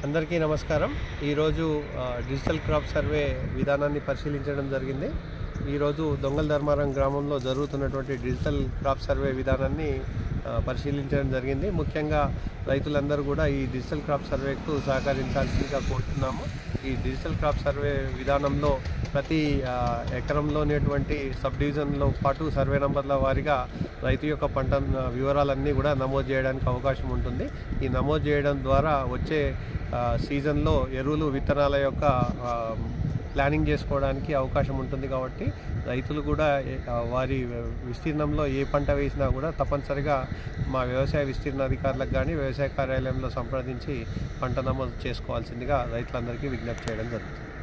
అందరికీ నమస్కారం. ఈరోజు డిజిటల్ క్రాప్ సర్వే విధానాన్ని పరిశీలించడం జరిగింది. ఈరోజు దొంగల ధర్మారం గ్రామంలో జరుగుతున్నటువంటి డిజిటల్ క్రాప్ సర్వే విధానాన్ని పరిశీలించడం జరిగింది. ముఖ్యంగా రైతులందరూ కూడా ఈ డిజిటల్ క్రాప్ సర్వేకు సహకరించాల్సిందిగా కోరుతున్నాము. ఈ డిజిటల్ క్రాప్ సర్వే విధానంలో ప్రతి ఎకరంలోనేటువంటి సబ్ డివిజన్లో పాటు సర్వే నంబర్ల వారీగా రైతు యొక్క పంట వివరాలన్నీ కూడా నమోదు చేయడానికి అవకాశం ఉంటుంది. ఈ నమోదు చేయడం ద్వారా వచ్చే సీజన్లో ఎరువులు విత్తనాల యొక్క ప్లానింగ్ చేసుకోవడానికి అవకాశం ఉంటుంది. కాబట్టి రైతులు కూడా వారి విస్తీర్ణంలో ఏ పంట వేసినా కూడా తప్పనిసరిగా మా వ్యవసాయ విస్తీర్ణ అధికారులకు కానీ వ్యవసాయ కార్యాలయంలో సంప్రదించి పంట నమోదు చేసుకోవాల్సిందిగా రైతులందరికీ విజ్ఞప్తి చేయడం జరుగుతుంది.